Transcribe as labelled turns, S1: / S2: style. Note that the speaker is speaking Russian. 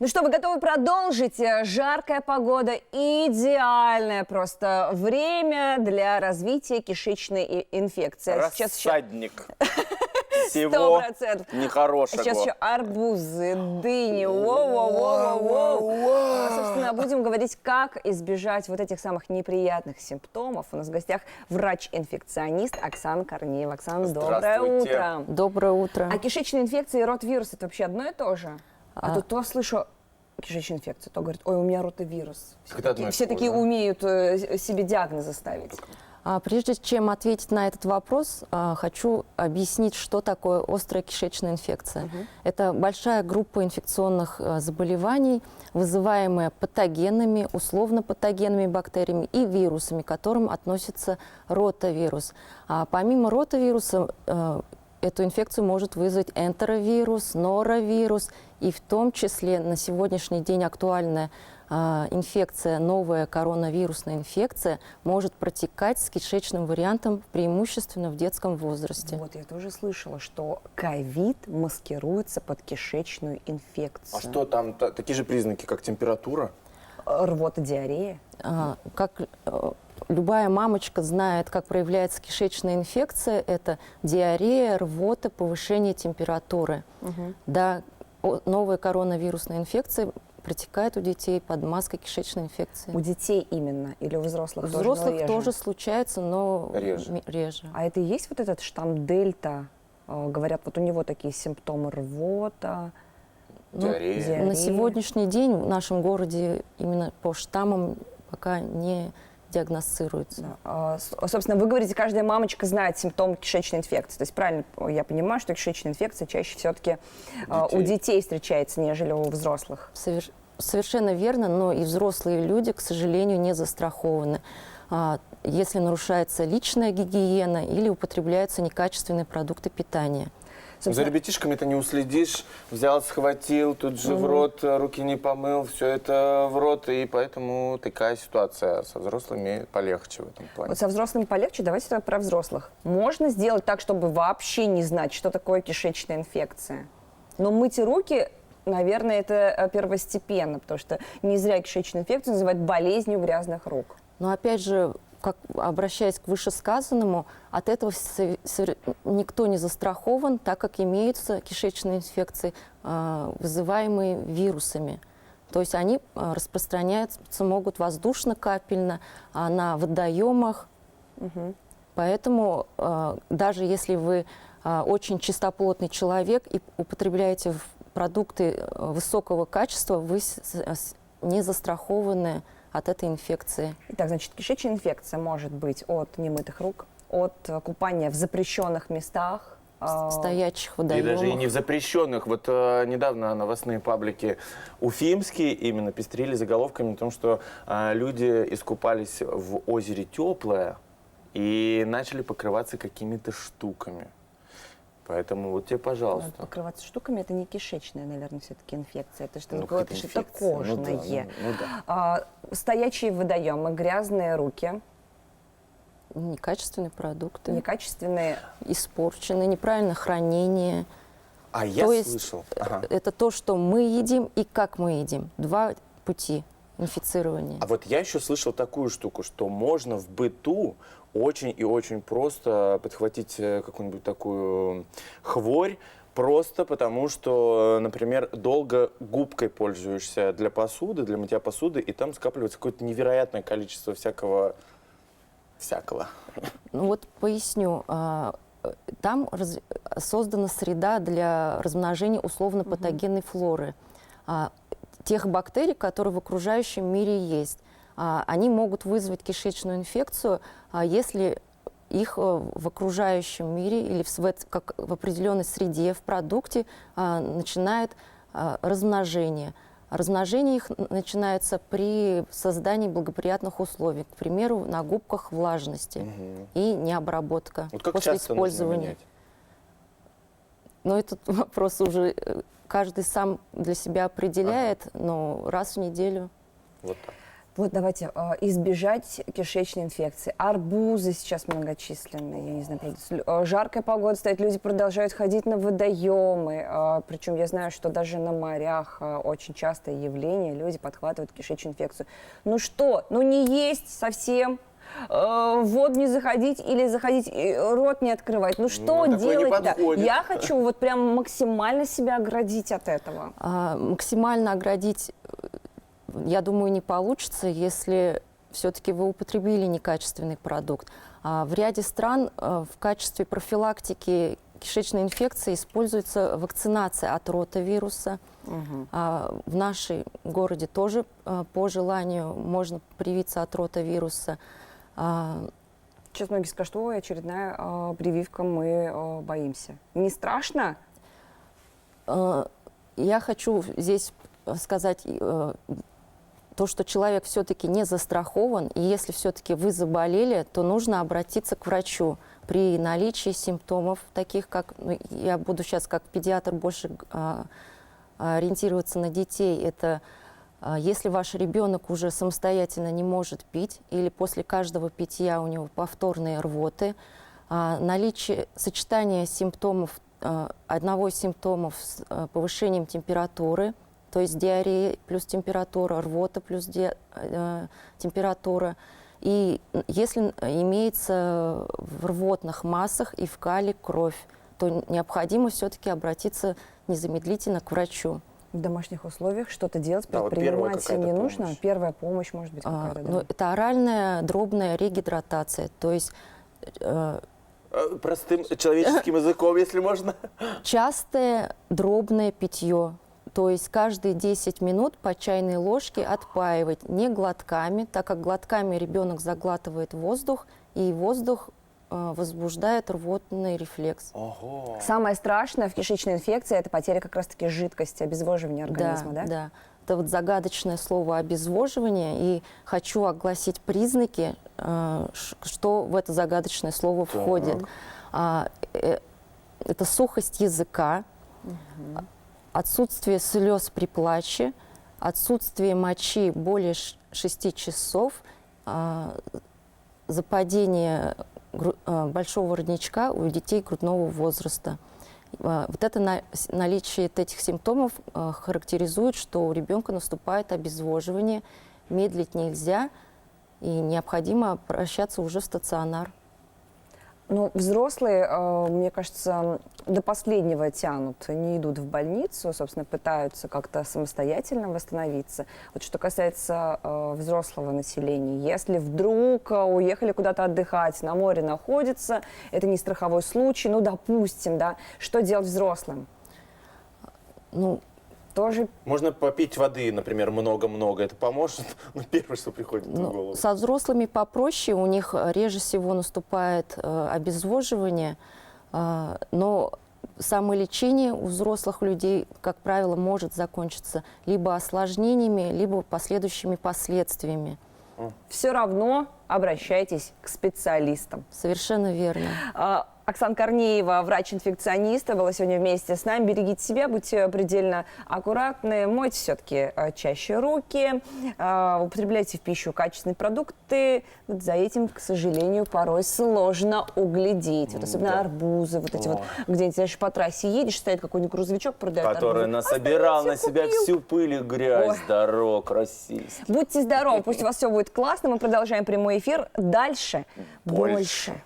S1: Ну что, вы готовы продолжить? Жаркая погода, идеальное просто время для развития кишечной инфекции.
S2: Рассадник всего
S1: 100%.
S2: нехорошего.
S1: Сейчас еще арбузы, дыни, воу-воу-воу-воу. Собственно, будем говорить, как избежать вот этих самых неприятных симптомов. У нас в гостях врач-инфекционист Оксана Корнеева. Оксана, доброе
S2: Здравствуйте.
S1: утро.
S3: Доброе утро.
S1: А кишечная инфекция и ротавирус – это вообще одно и то же? А тут то слышу кишечная инфекция, то говорит, ой, у меня ротавирус. Все такие умеют себе диагнозы ставить.
S3: Прежде чем ответить на этот вопрос, хочу объяснить, что такое острая кишечная инфекция. Это большая группа инфекционных заболеваний, вызываемая патогенными, условно-патогенными бактериями и вирусами, к которым относится ротавирус. Помимо ротавируса, эту инфекцию может вызвать энтеровирус, норовирус, и в том числе на сегодняшний день актуальная инфекция, новая коронавирусная инфекция, может протекать с кишечным вариантом преимущественно в детском возрасте.
S1: Вот, я тоже слышала, что ковид маскируется под кишечную инфекцию.
S2: А что там, такие же признаки, как температура?
S1: Рвота, диарея?
S3: Как любая мамочка знает, как проявляется кишечная инфекция, это диарея, рвота, повышение температуры. Да, новая коронавирусная инфекция протекает у детей под маской кишечной инфекции.
S1: У детей именно или у взрослых
S3: У
S1: тоже?
S3: взрослых тоже случается, но
S2: Реже.
S1: А это и есть вот этот штамм дельта? Говорят, вот у него такие симптомы рвота,
S2: Диарея.
S3: На сегодняшний день в нашем городе именно по штаммам пока не диагностируется.
S1: Собственно, вы говорите, каждая мамочка знает симптомы кишечной инфекции. То есть правильно я понимаю, что кишечная инфекция чаще все-таки у детей встречается, нежели у взрослых?
S3: Совершенно верно, но и взрослые люди, к сожалению, не застрахованы. Если нарушается личная гигиена или употребляются некачественные продукты питания.
S2: За ребятишками-то не уследишь. Взял, схватил, тут же в рот, руки не помыл, все это в рот. И поэтому такая ситуация со взрослыми полегче в этом плане.
S1: Вот со взрослыми полегче, давайте тогда про взрослых. Можно сделать так, чтобы вообще не знать, что такое кишечная инфекция? Но мыть руки, наверное, это первостепенно, потому что не зря кишечную инфекцию называют болезнью грязных рук.
S3: Но опять же, как, обращаясь к вышесказанному, от этого никто не застрахован, так как имеются кишечные инфекции, вызываемые вирусами. То есть они распространяться могут воздушно-капельно, на водоемах. Поэтому даже если вы очень чистоплотный человек и употребляете продукты высокого качества, вы не застрахованы от этой инфекции.
S1: Итак, значит, кишечная инфекция может быть от немытых рук, от купания в запрещенных местах,
S3: стоячих
S2: И
S3: водоемах.
S2: даже и не в запрещенных. Вот недавно новостные паблики уфимские именно пестрили заголовками о том, что люди искупались в озере Теплое и начали покрываться какими-то штуками. Поэтому вот тебе, пожалуйста.
S1: покрываться штуками, это не кишечная, наверное, все-таки инфекция. Это что-то
S2: какая-то
S1: что-то
S2: инфекция.
S1: кожное.
S2: Ну да.
S1: Стоячие водоемы, грязные руки,
S3: Некачественные продукты,
S1: некачественные.
S3: испорченные, неправильное хранение.
S2: А я
S3: То есть
S2: слышал.
S3: это то, что мы едим и как мы едим. Два пути инфицирования.
S2: А вот я еще слышал такую штуку, что можно в быту очень и очень просто подхватить какую-нибудь такую хворь, просто потому что, например, долго губкой пользуешься для посуды, для мытья посуды, и там скапливается какое-то невероятное количество всякого.
S3: Ну вот поясню. Там создана среда для размножения условно-патогенной флоры. Тех бактерий, которые в окружающем мире есть. Они могут вызвать кишечную инфекцию, если их в окружающем мире или в определенной среде, в продукте начинает размножение. Размножение их начинается при создании благоприятных условий, к примеру, на губках влажности и необработка
S2: Вот как
S3: после
S2: часто нужно
S3: использования.
S2: менять?
S3: Но этот вопрос уже каждый сам для себя определяет, но раз в неделю.
S2: Вот так.
S1: Вот давайте избежать кишечной инфекции. Арбузы сейчас многочисленные, я не знаю, жаркая погода стоит, люди продолжают ходить на водоемы, причем я знаю, что даже на морях очень частое явление, люди подхватывают кишечную инфекцию. Ну что, ну не есть совсем, в воду не заходить или заходить, и рот не открывать. Ну что
S2: такое не
S1: делать-то?
S2: подходит.
S1: Я хочу вот прям максимально себя оградить от этого.
S3: Максимально оградить, я думаю, не получится, если все-таки вы употребили некачественный продукт. В ряде стран в качестве профилактики кишечной инфекции используется вакцинация от ротавируса. В нашем городе тоже по желанию можно привиться от ротавируса.
S1: Сейчас многие скажут, ой, очередная прививка, мы боимся. Не страшно?
S3: Я хочу здесь сказать то, что человек все-таки не застрахован, и если все-таки вы заболели, то нужно обратиться к врачу при наличии симптомов, таких как, ну, я буду сейчас как педиатр больше ориентироваться на детей, это если ваш ребенок уже самостоятельно не может пить, или после каждого питья у него повторные рвоты, наличие сочетания симптомов, одного из симптомов с повышением температуры, то есть диарея плюс температура, рвота плюс температура. И если имеется в рвотных массах и в кале кровь, то необходимо все-таки обратиться незамедлительно к врачу.
S1: В домашних условиях что-то делать,
S2: Да, вот первая
S1: предпринимать не
S2: какая-то
S1: нужно.
S2: помощь.
S1: Первая помощь может быть какая-то. Да?
S3: Ну, это оральная дробная регидротация, то есть
S2: Простым человеческим языком, если можно.
S3: частое дробное питье. То есть каждые 10 минут по чайной ложке отпаивать, не глотками, так как глотками ребенок заглатывает воздух, и воздух возбуждает рвотный рефлекс.
S2: Ого.
S1: Самое страшное в кишечной инфекции – это потеря как раз-таки жидкости, обезвоживание организма, да?
S3: Да. Это вот загадочное слово обезвоживание, и хочу огласить признаки, что в это загадочное слово входит. Это сухость языка, отсутствие слез при плаче, отсутствие мочи более 6 часов, западение большого воротничка у детей грудного возраста. Вот это наличие этих симптомов характеризует, что у ребенка наступает обезвоживание, медлить нельзя и необходимо обращаться уже в стационар.
S1: Ну, взрослые, мне кажется, до последнего тянут, не идут в больницу, собственно, пытаются как-то самостоятельно восстановиться. Вот что касается взрослого населения, если вдруг уехали куда-то отдыхать, на море находится, это не страховой случай, ну, допустим, да, что делать взрослым?
S3: Ну,
S1: Тоже
S2: Можно попить воды, например, много-много. Это поможет? Ну, первое, что приходит в голову.
S3: со взрослыми попроще, у них реже всего наступает обезвоживание, но самолечение у взрослых людей, как правило, может закончиться либо осложнениями, либо последующими последствиями.
S1: все равно обращайтесь к специалистам.
S3: Совершенно верно.
S1: Оксана Корнеева, врач-инфекционист, была сегодня вместе с нами. Берегите себя, будьте предельно аккуратны, мойте все-таки чаще руки, употребляйте в пищу качественные продукты. Вот за этим, к сожалению, порой сложно углядеть. Вот особенно
S2: Да.
S1: арбузы, вот эти вот, где-нибудь, знаешь, по трассе едешь, стоит какой-нибудь грузовичок, продает
S2: Который
S1: арбузы.
S2: насобирал на себя
S1: купил.
S2: всю пыль и грязь
S1: Ой.
S2: дорог российских.
S1: Будьте здоровы, пусть у вас все будет классно. Мы продолжаем прямой эфир. Дальше больше.